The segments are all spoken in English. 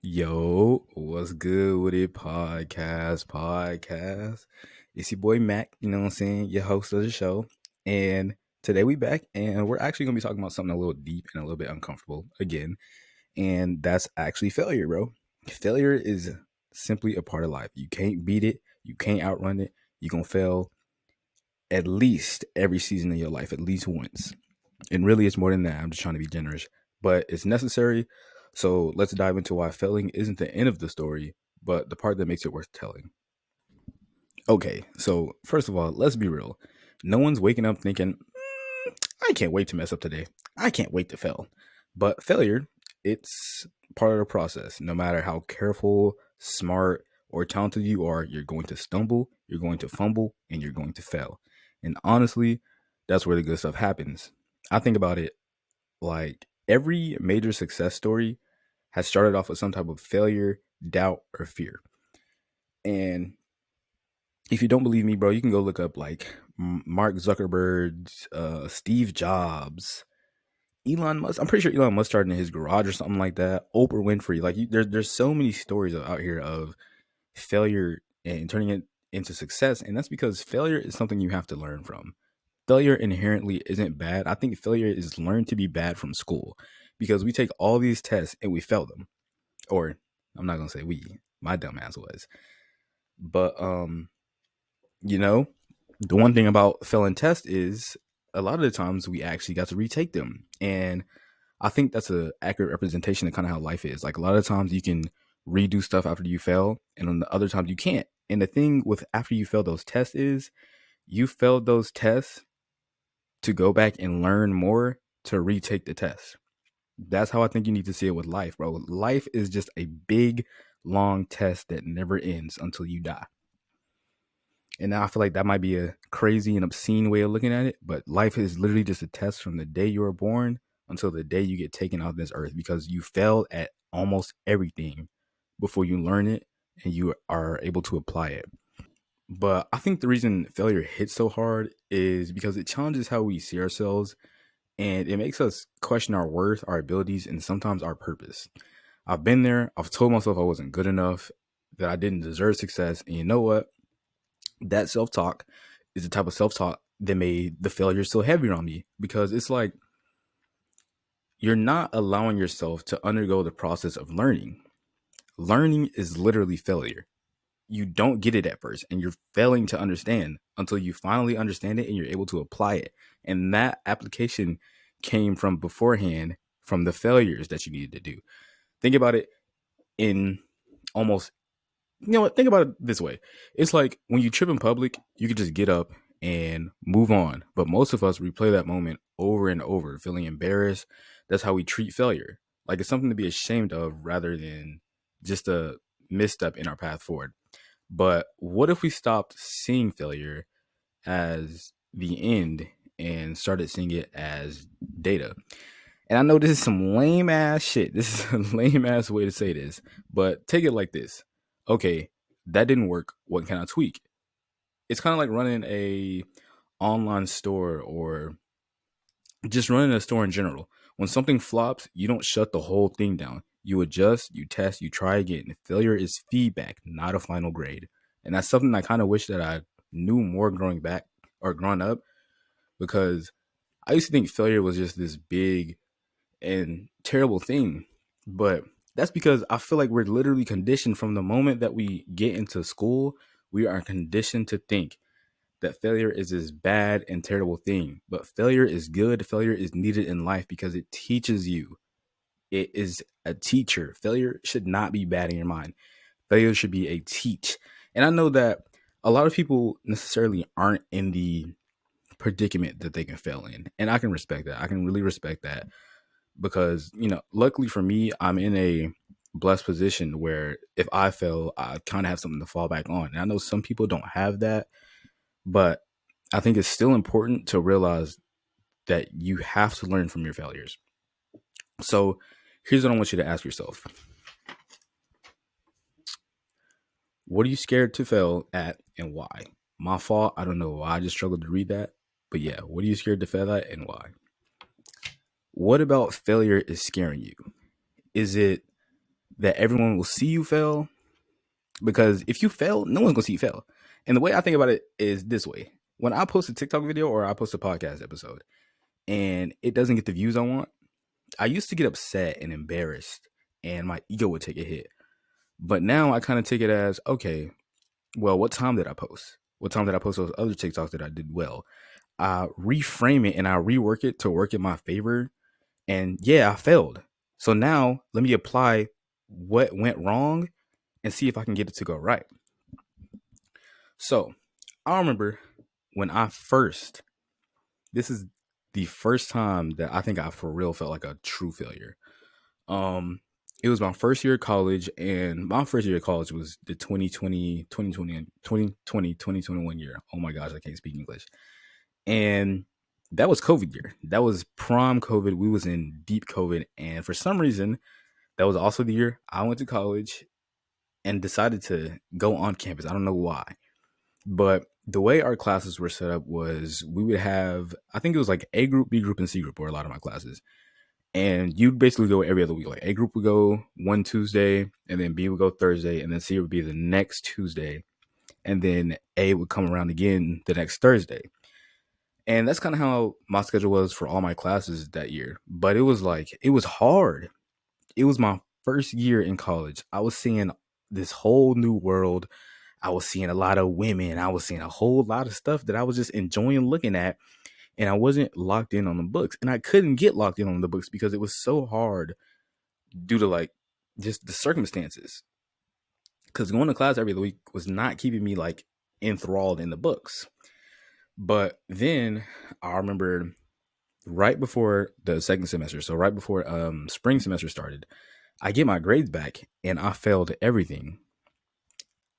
Yo, what's good with it? Podcast. It's your boy Mac, you know what I'm saying? Your host of the show. And today we back and we're actually gonna be talking about something a little deep and a little bit uncomfortable again. And that's actually failure, bro. Failure is simply a part of life. You can't beat it, you can't outrun it. You're gonna fail at least every season of your life, at least once. And really, it's more than that. I'm just trying to be generous, but it's necessary. So let's dive into why failing isn't the end of the story, but the part that makes it worth telling. Okay, so first of all, let's be real. No one's waking up thinking, I can't wait to mess up today. I can't wait to fail. But failure, it's part of the process. No matter how careful, smart, or talented you are, you're going to stumble, you're going to fumble, and you're going to fail. And honestly, that's where the good stuff happens. I think about it like every major success story has started off with some type of failure, doubt, or fear. And if you don't believe me, bro, you can go look up like Mark Zuckerberg's, Steve Jobs, Elon Musk. I'm pretty sure Elon Musk started in his garage or something like that. Oprah Winfrey. Like there's so many stories out here of failure and turning it into success, and that's because failure is something you have to learn from. Failure inherently isn't bad. I think failure is learned to be bad from school because we take all these tests and we fail them. Or I'm not gonna say we, my dumb ass was. But you know, the one thing about failing tests is a lot of the times we actually got to retake them. And I think that's a accurate representation of kind of how life is. Like a lot of times you can redo stuff after you fail, and on the other times you can't. And the thing with after you fail those tests is you failed those tests to go back and learn more to retake the test. That's how I think you need to see it with life, bro. Life is just a big, long test that never ends until you die. And now I feel like that might be a crazy and obscene way of looking at it, but life is literally just a test from the day you were born until the day you get taken off this earth because you failed at almost everything before you learn it and you are able to apply it. But I think the reason failure hits so hard is because it challenges how we see ourselves and it makes us question our worth, our abilities, and sometimes our purpose. I've been there. I've told myself I wasn't good enough, that I didn't deserve success. And you know what? That self talk is the type of self talk that made the failure so heavy on me because it's like you're not allowing yourself to undergo the process of learning. Learning is literally failure. You don't get it at first and you're failing to understand until you finally understand it and you're able to apply it. And that application came from beforehand from the failures that you needed to do. Think about it in almost, you know what? Think about it this way. It's like when you trip in public, you can just get up and move on. But most of us replay that moment over and over, feeling embarrassed. That's how we treat failure. Like it's something to be ashamed of rather than just a misstep in our path forward. But what if we stopped seeing failure as the end and started seeing it as data? And I know this is some lame ass shit. This is a lame ass way to say this, but take it like this. Okay, that didn't work. What can I tweak? It's kind of like running a online store or just running a store in general. When something flops, you don't shut the whole thing down. You adjust, you test, you try again. Failure is feedback, not a final grade. And that's something I kind of wish that I knew more growing back or growing up because I used to think failure was just this big and terrible thing. But that's because I feel like we're literally conditioned from the moment that we get into school, we are conditioned to think that failure is this bad and terrible thing. But failure is good. Failure is needed in life because it teaches you. It is a teacher. Failure should not be bad in your mind. Failure should be a teach. And I know that a lot of people necessarily aren't in the predicament that they can fail in. And I can respect that. I can really respect that because, luckily for me, I'm in a blessed position where if I fail, I kind of have something to fall back on. And I know some people don't have that, but I think it's still important to realize that you have to learn from your failures. So here's what I want you to ask yourself. What are you scared to fail at and why? My fault. I don't know why I just struggled to read that. But yeah, what are you scared to fail at and why? What about failure is scaring you? Is it that everyone will see you fail, because if you fail, no one's gonna see you fail. And the way I think about it is this way: when I post a TikTok video or I post a podcast episode and it doesn't get the views I want, I used to get upset and embarrassed, and my ego would take a hit. But now I kind of take it as, okay, well, what time did I post? What time did I post those other TikToks that I did well? I reframe it and I rework it to work in my favor. And yeah, I failed. So now let me apply what went wrong and see if I can get it to go right. So I remember when this is the first time that I think I for real felt like a true failure. Um, it was my first year of college, and my first year of college was the 2021 year. Oh my gosh, I can't speak English. And that was COVID year. That was prime COVID. We was in deep COVID. And for some reason, that was also the year I went to college and decided to go on campus. I don't know why. But the way our classes were set up was we would have, I think it was like A group, B group, and C group were a lot of my classes. And you'd basically go every other week. Like A group would go one Tuesday, and then B would go Thursday, and then C would be the next Tuesday. And then A would come around again the next Thursday. And that's kind of how my schedule was for all my classes that year. But it was like, it was hard. It was my first year in college. I was seeing this whole new world. I was seeing a lot of women. I was seeing a whole lot of stuff that I was just enjoying looking at. And I wasn't locked in on the books. And I couldn't get locked in on the books because it was so hard due to like just the circumstances. Because going to class every other week was not keeping me like enthralled in the books. But then I remember right before the second semester, so right before spring semester started, I get my grades back and I failed everything.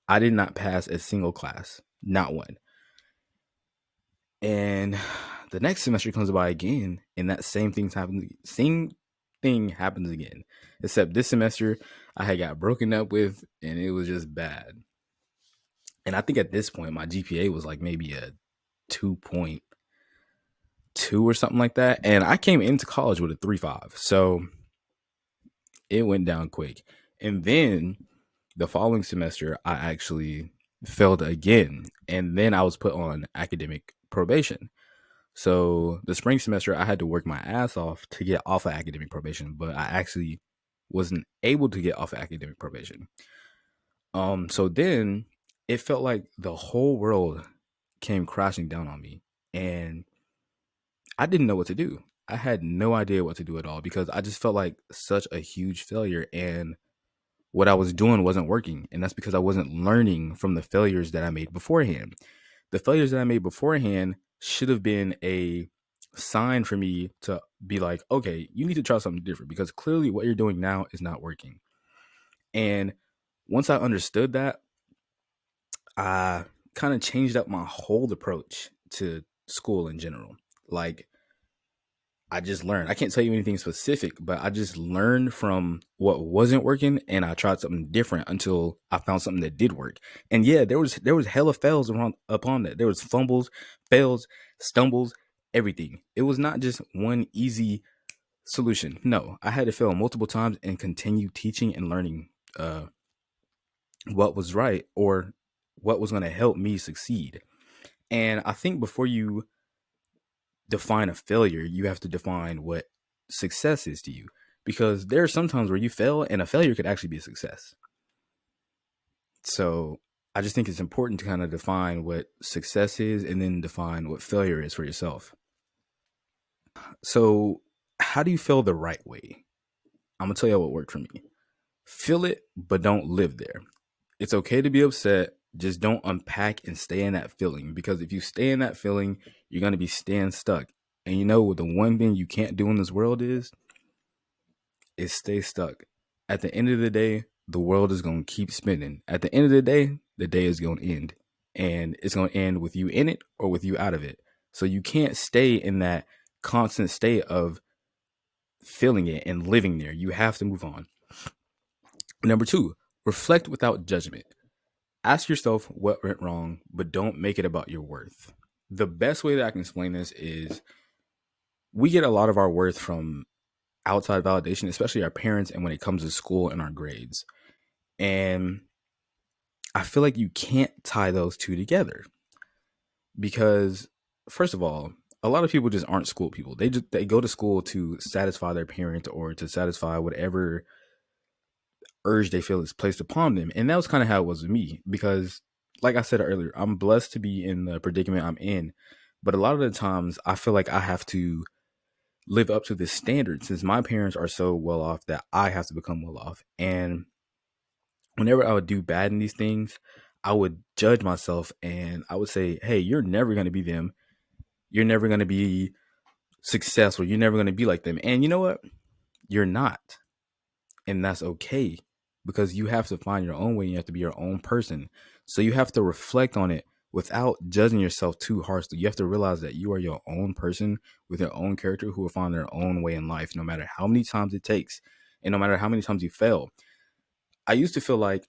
I did not pass a single class, not one. And the next semester comes by again, and that same thing happens again. Except this semester, I had got broken up with, and it was just bad. And I think at this point, my GPA was like maybe a 2.2 or something like that. And I came into college with a 3.5, so it went down quick. And then the following semester, I actually failed again, and then I was put on academic probation. So the spring semester, I had to work my ass off to get off of academic probation, but I actually wasn't able to get off of academic probation. So then it felt like the whole world came crashing down on me, and I didn't know what to do. I had no idea what to do at all because I just felt like such a huge failure, and what I was doing wasn't working. And that's because I wasn't learning from the failures that I made beforehand. The failures that I made beforehand should have been a sign for me to be like, okay, you need to try something different because clearly what you're doing now is not working. And once I understood that, I kind of changed up my whole approach to school in general. Like, I just learned. I can't tell you anything specific, but I just learned from what wasn't working, and I tried something different until I found something that did work. And yeah, there was hella fails around upon that. There was fumbles, fails, stumbles, everything. It was not just one easy solution. No, I had to fail multiple times and continue teaching and learning what was right or what was going to help me succeed. And I think before you define a failure, you have to define what success is to you. Because there are some times where you fail and a failure could actually be a success. So I just think it's important to kind of define what success is and then define what failure is for yourself. So, how do you fail the right way? I'm going to tell you what worked for me. Feel it, but don't live there. It's okay to be upset. Just don't unpack and stay in that feeling, because if you stay in that feeling, you're going to be staying stuck. And you know what the one thing you can't do in this world is stay stuck. At the end of the day, the world is going to keep spinning. At the end of the day is going to end. And it's going to end with you in it or with you out of it. So you can't stay in that constant state of feeling it and living there. You have to move on. Number 2, reflect without judgment. Ask yourself what went wrong, but don't make it about your worth. The best way that I can explain this is we get a lot of our worth from outside validation, especially our parents, and when it comes to school and our grades. And I feel like you can't tie those two together because, first of all, a lot of people just aren't school people. They go to school to satisfy their parents or to satisfy whatever urge they feel is placed upon them. And that was kind of how it was with me because, like I said earlier, I'm blessed to be in the predicament I'm in. But a lot of the times I feel like I have to live up to this standard since my parents are so well off that I have to become well off. And whenever I would do bad in these things, I would judge myself and I would say, hey, you're never going to be them. You're never going to be successful. You're never going to be like them. And you know what? You're not. And that's okay because you have to find your own way. You have to be your own person. So you have to reflect on it without judging yourself too harshly. You have to realize that you are your own person with your own character who will find their own way in life, no matter how many times it takes and no matter how many times you fail. I used to feel like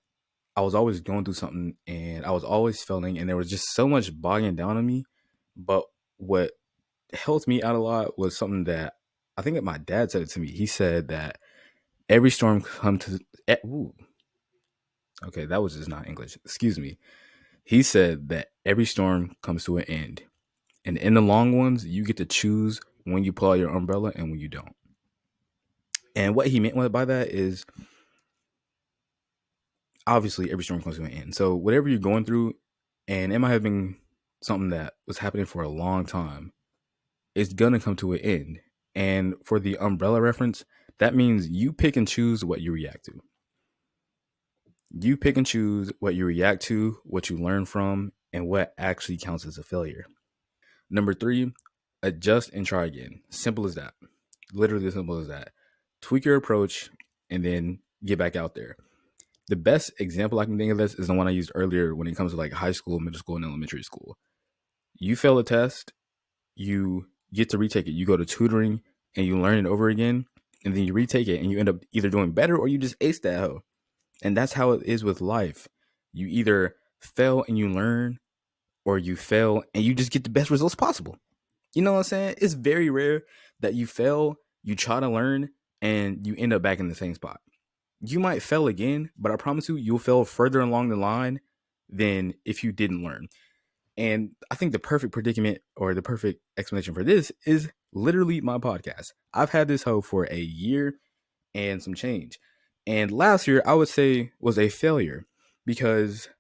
I was always going through something and I was always failing and there was just so much bogging down on me. But what helped me out a lot was something that I think that my dad said it to me. He said that every storm comes to ooh, okay, that was just not English. Excuse me. He said that every storm comes to an end. And in the long ones, you get to choose when you pull out your umbrella and when you don't. And what he meant by that is obviously every storm comes to an end. So whatever you're going through, and it might have been something that was happening for a long time, it's gonna come to an end. And for the umbrella reference, that means you pick and choose what you react to. You pick and choose what you react to, what you learn from, and what actually counts as a failure. Number three, adjust and try again. Simple as that. Literally as simple as that. Tweak your approach and then get back out there. The best example I can think of this is the one I used earlier when it comes to like high school, middle school, and elementary school. You fail a test, you get to retake it. You go to tutoring and you learn it over again, and then you retake it and you end up either doing better or you just ace that hoe. And that's how it is with life. You either fail and you learn, or you fail and you just get the best results possible. You know what I'm saying? It's very rare that you fail, you try to learn, and you end up back in the same spot. You might fail again, but I promise you, you'll fail further along the line than if you didn't learn. And I think the perfect predicament or the perfect explanation for this is literally my podcast. I've had this hoe for a year and some change. And last year, I would say was a failure because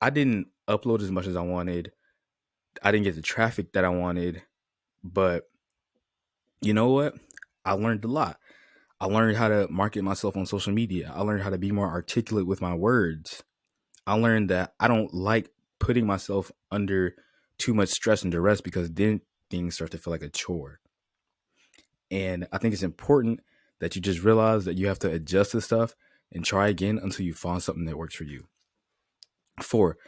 I didn't upload as much as I wanted. I didn't get the traffic that I wanted. But you know what? I learned a lot. I learned how to market myself on social media. I learned how to be more articulate with my words. I learned that I don't like putting myself under too much stress and duress because then things start to feel like a chore. And I think it's important that you just realize that you have to adjust this stuff and try again until you find something that works for you. 4,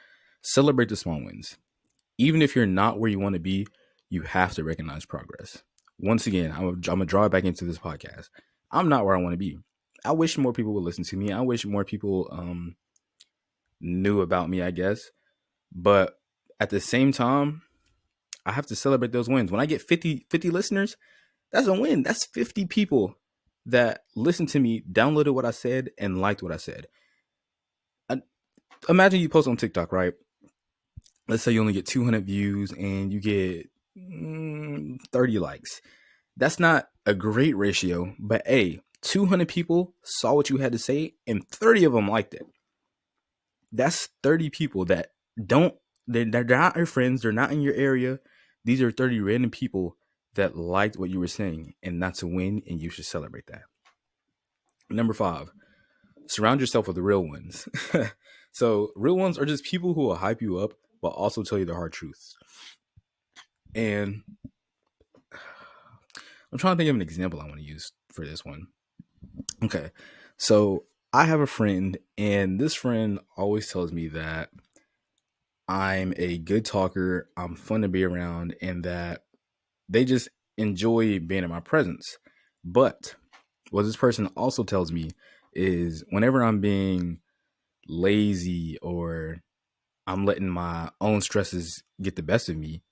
celebrate the small wins. Even if you're not where you want to be, you have to recognize progress. Once again, I'm going to draw it back into this podcast. I'm not where I want to be. I wish more people would listen to me. I wish more people knew about me, I guess. But at the same time, I have to celebrate those wins. When I get 50 listeners, that's a win. That's 50 people that listened to me, downloaded what I said, and liked what I said. Imagine you post on TikTok, right? Let's say you only get 200 views and you get 30 likes. That's not a great ratio, but hey, 200 people saw what you had to say and 30 of them liked it. That's 30 people that they're not your friends. They're not in your area. These are 30 random people that liked what you were saying, and that's a win, and you should celebrate that. Number 5, surround yourself with the real ones. So real ones are just people who will hype you up, but also tell you the hard truths. And I'm trying to think of an example I want to use for this one. Okay. So I have a friend, and this friend always tells me that I'm a good talker, I'm fun to be around, and that they just enjoy being in my presence. But what this person also tells me is whenever I'm being lazy or I'm letting my own stresses get the best of me,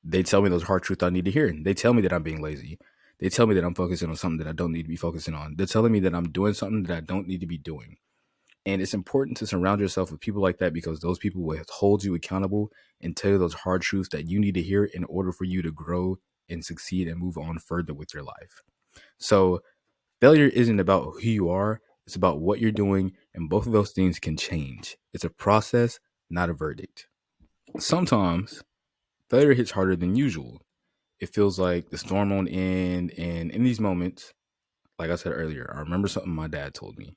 they tell me those hard truths I need to hear. They tell me that I'm being lazy. They tell me that I'm focusing on something that I don't need to be focusing on. They're telling me that I'm doing something that I don't need to be doing. And it's important to surround yourself with people like that because those people will hold you accountable and tell you those hard truths that you need to hear in order for you to grow and succeed and move on further with your life. So failure isn't about who you are, it's about what you're doing, and both of those things can change. It's a process, not a verdict. Sometimes failure hits harder than usual. It feels like the storm won't end, and in these moments, like I said earlier, I remember something my dad told me.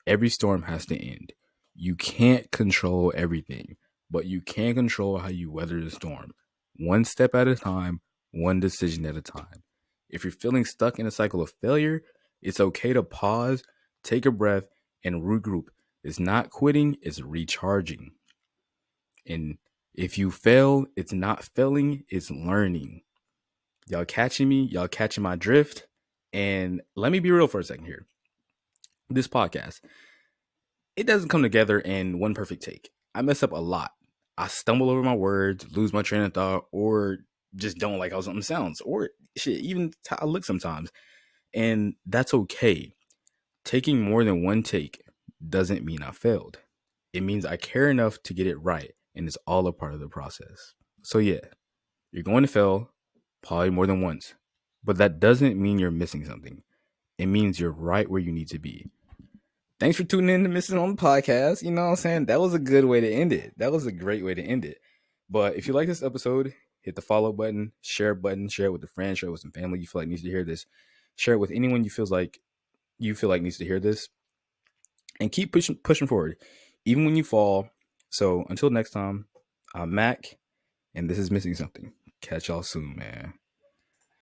Every storm has to end. You can't control everything, but you can control how you weather the storm. One step at a time, one decision at a time. If you're feeling stuck in a cycle of failure, it's okay to pause, take a breath, and regroup. It's not quitting, it's recharging. And if you fail, it's not failing, it's learning. Y'all catching me? Y'all catching my drift? And let me be real for a second here. This podcast, it doesn't come together in one perfect take. I mess up a lot. I stumble over my words, lose my train of thought, or just don't like how something sounds, or shit, even how I look sometimes. And that's okay. Taking more than one take doesn't mean I failed. It means I care enough to get it right, and it's all a part of the process. So, yeah, you're going to fail probably more than once, but that doesn't mean you're missing something. It means you're right where you need to be. Thanks for tuning in to Missing on the Podcast. You know what I'm saying? That was a good way to end it. That was a great way to end it. But if you like this episode, hit the follow button, share it with a friend, share it with some family you feel like needs to hear this. Share it with anyone you feel like needs to hear this. And keep pushing forward, even when you fall. So until next time, I'm Mac, and this is Missing Something. Catch y'all soon, man.